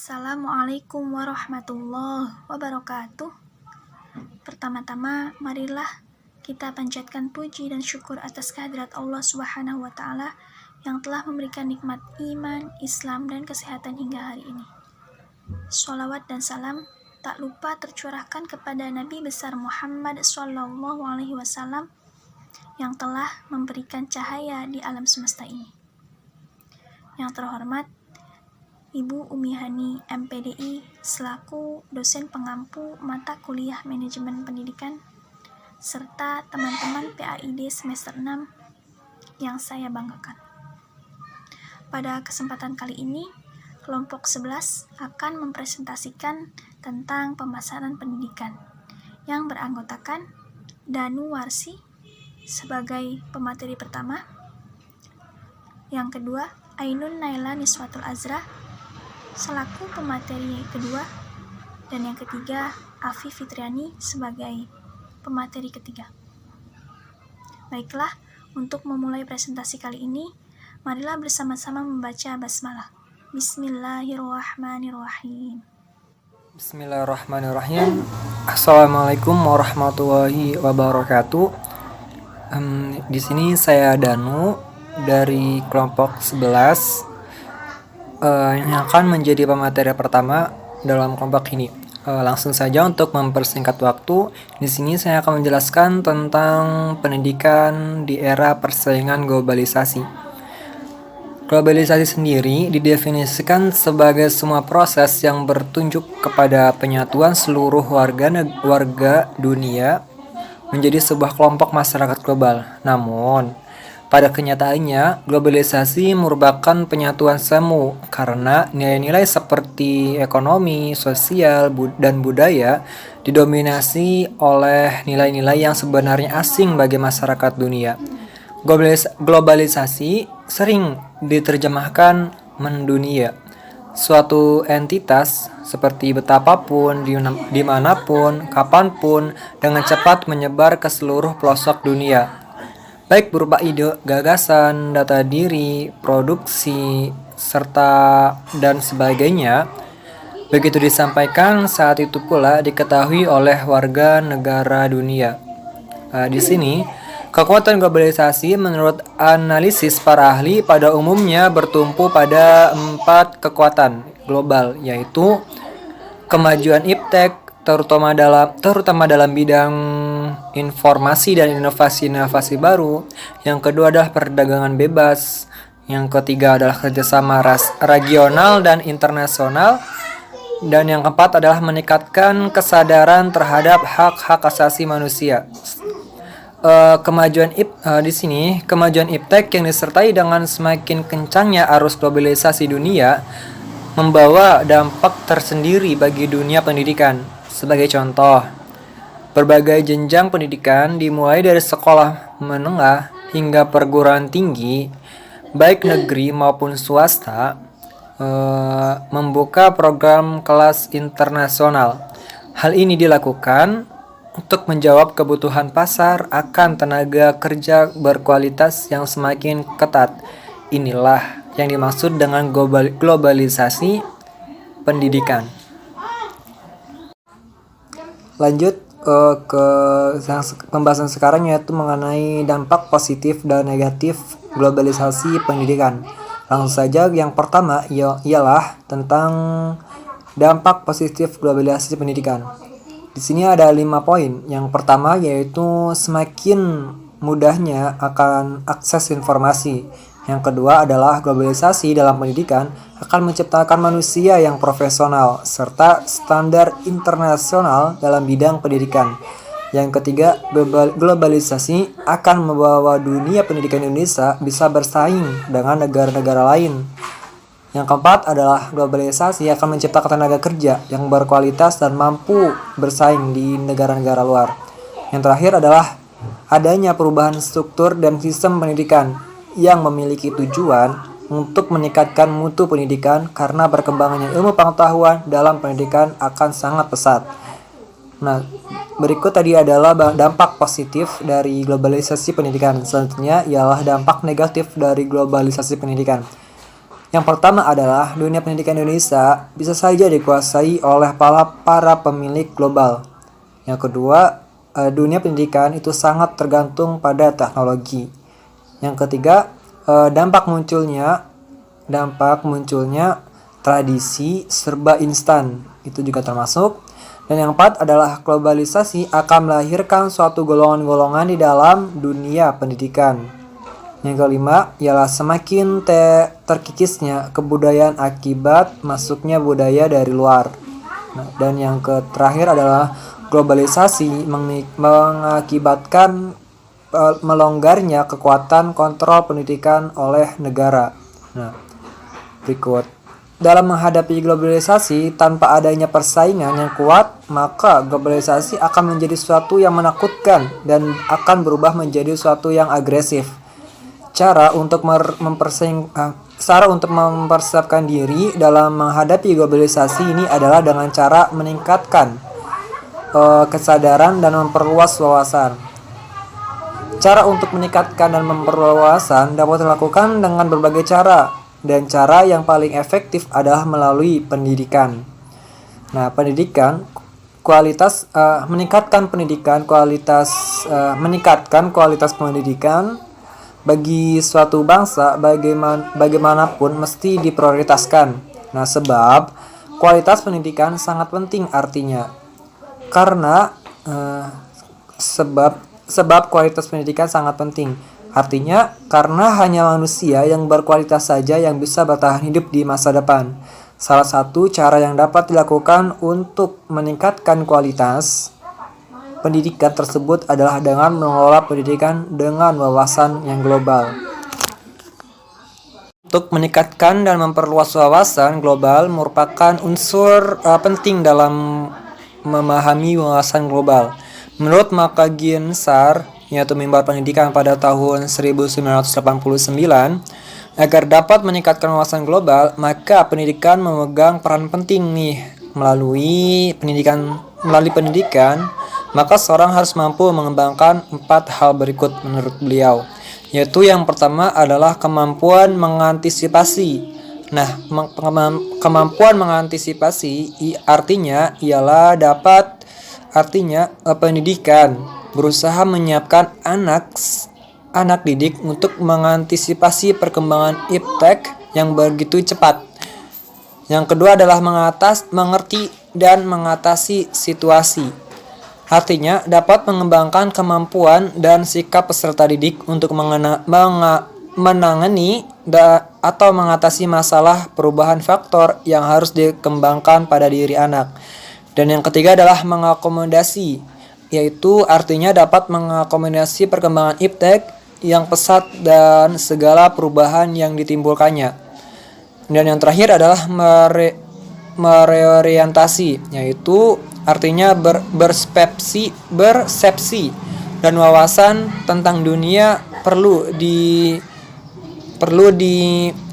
Assalamualaikum warahmatullahi wabarakatuh. Pertama-tama, marilah kita panjatkan puji dan syukur atas kehadirat Allah Subhanahu wa Ta'ala yang telah memberikan nikmat iman, Islam, dan kesehatan hingga hari ini. Sholawat dan salam tak lupa tercurahkan kepada Nabi besar Muhammad SAW yang telah memberikan cahaya di alam semesta ini. Yang terhormat Ibu Umi Hani, MPDI, selaku dosen pengampu mata kuliah Manajemen Pendidikan, serta teman-teman PAID semester 6 yang saya banggakan. Pada kesempatan kali ini, kelompok 11 akan mempresentasikan tentang pemasaran pendidikan yang beranggotakan Danu Warsi sebagai pemateri pertama, yang kedua Ainun Naila Niswatul Azra selaku pemateri kedua, dan yang ketiga Afi Fitriani sebagai pemateri ketiga. Baiklah, untuk memulai presentasi kali ini, marilah bersama-sama membaca basmalah. Bismillahirrahmanirrahim. Bismillahirrahmanirrahim. Assalamualaikum warahmatullahi wabarakatuh. Di sini saya Danu dari kelompok 11 yang akan menjadi pemateri pertama dalam kelompok ini. Langsung saja untuk mempersingkat waktu, di sini saya akan menjelaskan tentang pendidikan di era persaingan globalisasi. Globalisasi sendiri didefinisikan sebagai semua proses yang bertunjuk kepada penyatuan seluruh warga dunia menjadi sebuah kelompok masyarakat global. Namun, pada kenyataannya, globalisasi merupakan penyatuan semu karena nilai-nilai seperti ekonomi, sosial, dan budaya didominasi oleh nilai-nilai yang sebenarnya asing bagi masyarakat dunia. Globalisasi sering diterjemahkan mendunia. Suatu entitas seperti betapapun, dimanapun, kapanpun, dengan cepat menyebar ke seluruh pelosok dunia, baik berupa ide, gagasan, data diri, produksi, serta dan sebagainya. Begitu disampaikan, saat itu pula diketahui oleh warga negara dunia. Di sini, kekuatan globalisasi menurut analisis para ahli pada umumnya bertumpu pada 4 kekuatan global, yaitu kemajuan iptek, terutama dalam bidang informasi dan inovasi baru. Yang kedua adalah perdagangan bebas. Yang ketiga adalah kerjasama regional dan internasional. Dan yang keempat adalah meningkatkan kesadaran terhadap hak-hak asasi manusia. Kemajuan iptek yang disertai dengan semakin kencangnya arus globalisasi dunia membawa dampak tersendiri bagi dunia pendidikan. Sebagai contoh, berbagai jenjang pendidikan dimulai dari sekolah menengah hingga perguruan tinggi, baik negeri maupun swasta, membuka program kelas internasional. Hal ini dilakukan untuk menjawab kebutuhan pasar akan tenaga kerja berkualitas yang semakin ketat. Inilah yang dimaksud dengan globalisasi pendidikan. Lanjut ke pembahasan sekarang, yaitu mengenai dampak positif dan negatif globalisasi pendidikan. Langsung saja, yang pertama ialah tentang dampak positif globalisasi pendidikan. Di sini ada 5 poin. Yang pertama yaitu semakin mudahnya akan akses informasi. Yang kedua adalah globalisasi dalam pendidikan akan menciptakan manusia yang profesional serta standar internasional dalam bidang pendidikan. Yang ketiga, globalisasi akan membawa dunia pendidikan Indonesia bisa bersaing dengan negara-negara lain. Yang keempat adalah globalisasi akan menciptakan tenaga kerja yang berkualitas dan mampu bersaing di negara-negara luar. Yang terakhir adalah adanya perubahan struktur dan sistem pendidikan yang memiliki tujuan untuk meningkatkan mutu pendidikan karena berkembangnya ilmu pengetahuan dalam pendidikan akan sangat pesat. Nah, berikut tadi adalah dampak positif dari globalisasi pendidikan. Selanjutnya ialah dampak negatif dari globalisasi pendidikan. Yang pertama adalah dunia pendidikan Indonesia bisa saja dikuasai oleh para pemilik global. Yang kedua, dunia pendidikan itu sangat tergantung pada teknologi. Yang ketiga, dampak munculnya tradisi serba instan, itu juga termasuk. Dan yang keempat adalah globalisasi akan melahirkan suatu golongan-golongan di dalam dunia pendidikan. Yang kelima ialah semakin terkikisnya kebudayaan akibat masuknya budaya dari luar. Nah, dan yang terakhir adalah globalisasi mengakibatkan melonggarnya kekuatan kontrol pendidikan oleh negara. Nah, berikut. Dalam menghadapi globalisasi tanpa adanya persaingan yang kuat, maka globalisasi akan menjadi sesuatu yang menakutkan dan akan berubah menjadi sesuatu yang agresif. Cara untuk mempersiapkan diri dalam menghadapi globalisasi ini adalah dengan cara meningkatkan kesadaran dan memperluas wawasan. Cara untuk meningkatkan dan memperluas wawasan dapat dilakukan dengan berbagai cara. Dan cara yang paling efektif adalah melalui pendidikan. Nah, meningkatkan kualitas pendidikan bagi suatu bangsa bagaimanapun mesti diprioritaskan. Nah, sebab kualitas pendidikan sangat penting artinya. Sebab kualitas pendidikan sangat penting. Artinya, karena hanya manusia yang berkualitas saja yang bisa bertahan hidup di masa depan. Salah satu cara yang dapat dilakukan untuk meningkatkan kualitas pendidikan tersebut adalah dengan mengelola pendidikan dengan wawasan yang global. Untuk meningkatkan dan memperluas wawasan global merupakan unsur penting dalam memahami wawasan global. Menurut Makaginsar, yaitu Mimbar Pendidikan pada tahun 1989, agar dapat meningkatkan wawasan global, maka pendidikan memegang peran penting nih. Melalui pendidikan, maka seorang harus mampu mengembangkan 4 hal berikut menurut beliau, yaitu yang pertama adalah kemampuan mengantisipasi. Nah, kemampuan mengantisipasi artinya pendidikan berusaha menyiapkan anak didik untuk mengantisipasi perkembangan iptek yang begitu cepat. Yang kedua adalah mengerti dan mengatasi situasi. Artinya dapat mengembangkan kemampuan dan sikap peserta didik untuk menangani atau mengatasi masalah perubahan faktor yang harus dikembangkan pada diri anak. Dan yang ketiga adalah mengakomodasi, yaitu artinya dapat mengakomodasi perkembangan iptek yang pesat dan segala perubahan yang ditimbulkannya. Dan yang terakhir adalah mereorientasi, yaitu artinya bersepsi dan wawasan tentang dunia perlu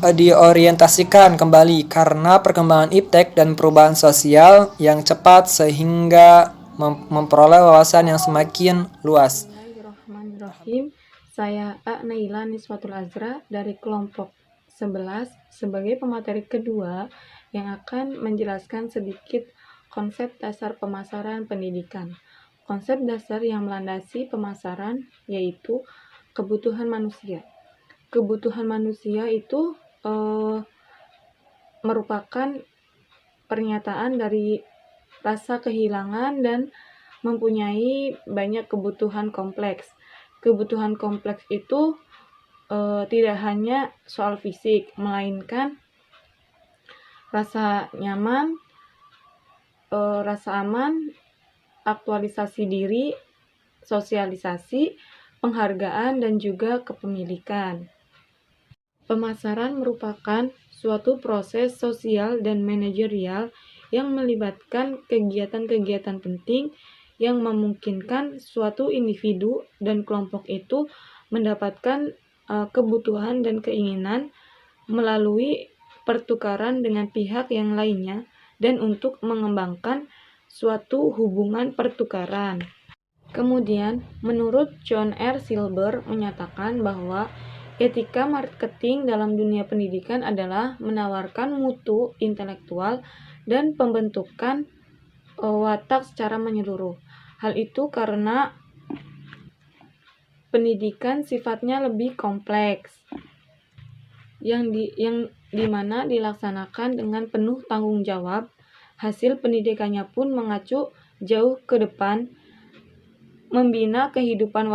diorientasikan kembali karena perkembangan iptek dan perubahan sosial yang cepat sehingga memperoleh wawasan yang semakin luas. Bismillahirrahmanirrahim. Saya A. Naila Niswatul Azra dari kelompok 11 sebagai pemateri kedua yang akan menjelaskan sedikit konsep dasar pemasaran pendidikan. Konsep dasar yang melandasi pemasaran yaitu kebutuhan manusia. Kebutuhan manusia itu merupakan pernyataan dari rasa kehilangan dan mempunyai banyak kebutuhan kompleks. Kebutuhan kompleks itu tidak hanya soal fisik, melainkan rasa nyaman, rasa aman, aktualisasi diri, sosialisasi, penghargaan, dan juga kepemilikan. Pemasaran merupakan suatu proses sosial dan manajerial yang melibatkan kegiatan-kegiatan penting yang memungkinkan suatu individu dan kelompok itu mendapatkan kebutuhan dan keinginan melalui pertukaran dengan pihak yang lainnya dan untuk mengembangkan suatu hubungan pertukaran. Kemudian, menurut John R. Silber menyatakan bahwa Etika marketing dalam dunia pendidikan adalah menawarkan mutu intelektual dan pembentukan watak secara menyeluruh. Hal itu karena pendidikan sifatnya lebih kompleks, yang dimana dilaksanakan dengan penuh tanggung jawab. Hasil pendidikannya pun mengacu jauh ke depan, membina kehidupan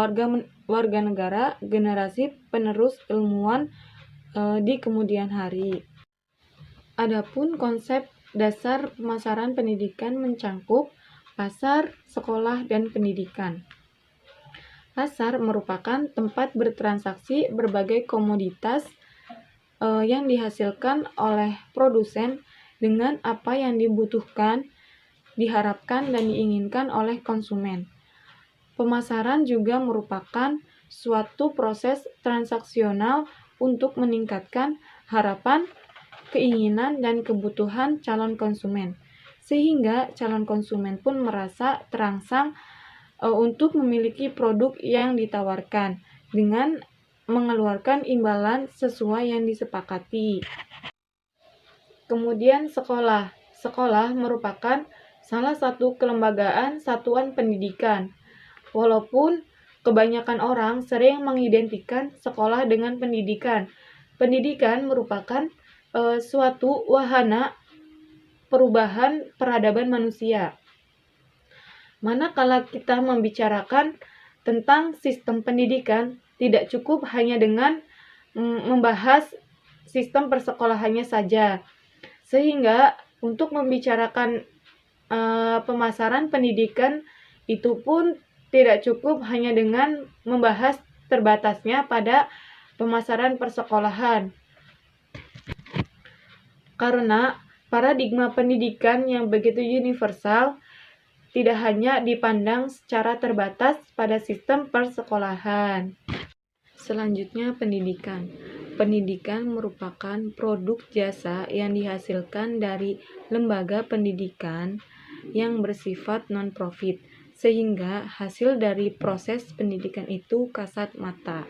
warga negara, generasi penerus ilmuwan di kemudian hari. Adapun konsep dasar pemasaran pendidikan mencangkup pasar, sekolah, dan pendidikan. Pasar merupakan tempat bertransaksi berbagai komoditas yang dihasilkan oleh produsen dengan apa yang dibutuhkan, diharapkan, dan diinginkan oleh konsumen. Pemasaran juga merupakan suatu proses transaksional untuk meningkatkan harapan, keinginan, dan kebutuhan calon konsumen, sehingga calon konsumen pun merasa terangsang untuk memiliki produk yang ditawarkan dengan mengeluarkan imbalan sesuai yang disepakati. Kemudian sekolah. Sekolah merupakan salah satu kelembagaan satuan pendidikan. Walaupun kebanyakan orang sering mengidentikan sekolah dengan pendidikan. Pendidikan merupakan suatu wahana perubahan peradaban manusia. Manakala kita membicarakan tentang sistem pendidikan, tidak cukup hanya dengan membahas sistem persekolahannya saja. Sehingga untuk membicarakan pemasaran pendidikan itu pun tidak cukup hanya dengan membahas terbatasnya pada pemasaran persekolahan. Karena paradigma pendidikan yang begitu universal tidak hanya dipandang secara terbatas pada sistem persekolahan. Selanjutnya, pendidikan. Pendidikan merupakan produk jasa yang dihasilkan dari lembaga pendidikan yang bersifat non-profit, sehingga hasil dari proses pendidikan itu kasat mata.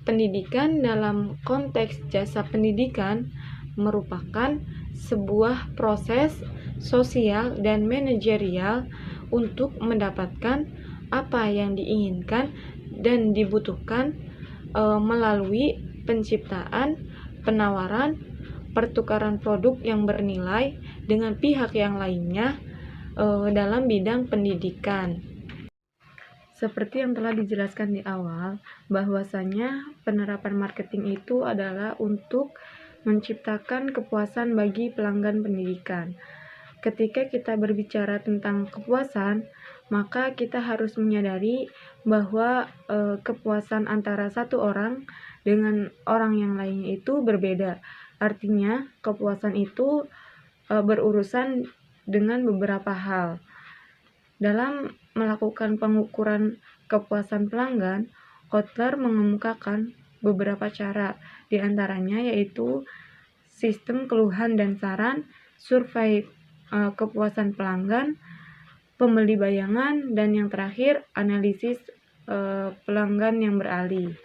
Pendidikan dalam konteks jasa pendidikan merupakan sebuah proses sosial dan manajerial untuk mendapatkan apa yang diinginkan dan dibutuhkan melalui penciptaan, penawaran, pertukaran produk yang bernilai dengan pihak yang lainnya dalam bidang pendidikan. Seperti yang telah dijelaskan di awal, bahwasanya penerapan marketing itu adalah untuk menciptakan kepuasan bagi pelanggan pendidikan. Ketika kita berbicara tentang kepuasan, maka kita harus menyadari bahwa kepuasan antara satu orang dengan orang yang lainnya itu berbeda. Artinya, kepuasan itu berurusan dengan beberapa hal. Dalam melakukan pengukuran kepuasan pelanggan, Kotler mengemukakan beberapa cara, di antaranya yaitu sistem keluhan dan saran, survei kepuasan pelanggan, pembeli bayangan, dan yang terakhir analisis pelanggan yang beralih.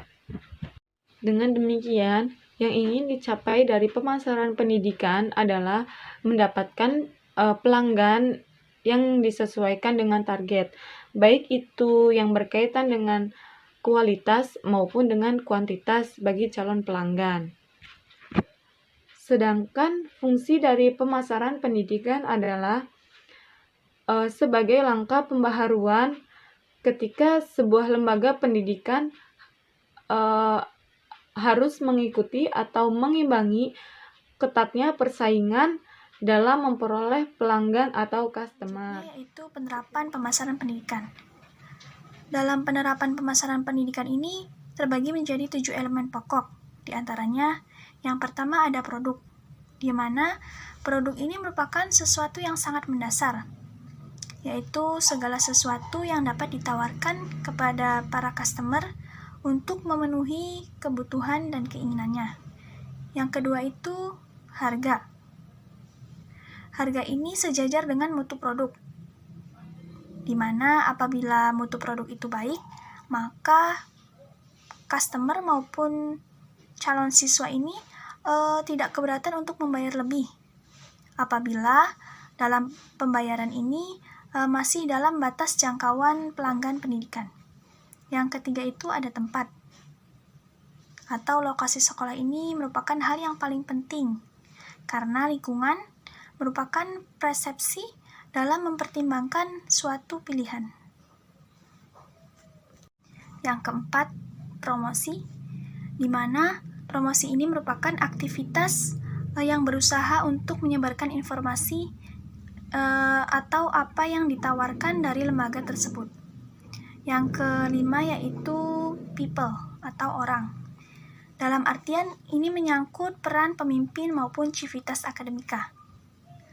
Dengan demikian, yang ingin dicapai dari pemasaran pendidikan adalah mendapatkan pelanggan yang disesuaikan dengan target, baik itu yang berkaitan dengan kualitas maupun dengan kuantitas bagi calon pelanggan. Sedangkan fungsi dari pemasaran pendidikan adalah sebagai langkah pembaharuan ketika sebuah lembaga pendidikan harus mengikuti atau mengimbangi ketatnya persaingan dalam memperoleh pelanggan atau customer. Yaitu penerapan pemasaran pendidikan. Dalam penerapan pemasaran pendidikan ini terbagi menjadi 7 elemen pokok. Di antaranya, yang pertama ada produk, di mana produk ini merupakan sesuatu yang sangat mendasar, yaitu segala sesuatu yang dapat ditawarkan kepada para customer untuk memenuhi kebutuhan dan keinginannya. Yang kedua itu harga. Harga ini sejajar dengan mutu produk, di mana apabila mutu produk itu baik, maka customer maupun calon siswa ini tidak keberatan untuk membayar lebih apabila dalam pembayaran ini masih dalam batas jangkauan pelanggan pendidikan. Yang ketiga itu ada tempat atau lokasi sekolah ini merupakan hal yang paling penting karena lingkungan merupakan persepsi dalam mempertimbangkan suatu pilihan. Yang keempat, promosi, di mana promosi ini merupakan aktivitas yang berusaha untuk menyebarkan informasi atau apa yang ditawarkan dari lembaga tersebut. Yang kelima yaitu people atau orang. Dalam artian ini menyangkut peran pemimpin maupun civitas akademika.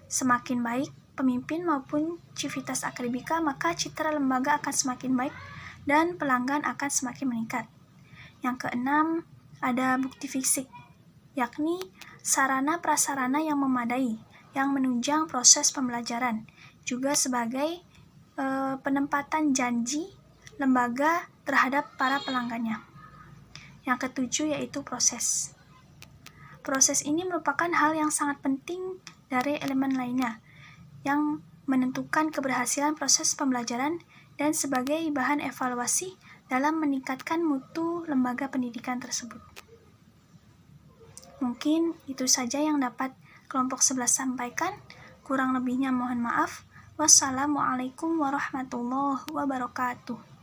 Semakin baik pemimpin maupun civitas akademika, maka citra lembaga akan semakin baik dan pelanggan akan semakin meningkat. Yang keenam, ada bukti fisik, yakni sarana prasarana yang memadai, yang menunjang proses pembelajaran, juga sebagai penempatan janji lembaga terhadap para pelanggannya. Yang ketujuh yaitu proses. Proses ini merupakan hal yang sangat penting dari elemen lainnya, yang menentukan keberhasilan proses pembelajaran dan sebagai bahan evaluasi dalam meningkatkan mutu lembaga pendidikan tersebut. Mungkin itu saja yang dapat kelompok 11 sampaikan. Kurang lebihnya mohon maaf. Wassalamualaikum warahmatullahi wabarakatuh.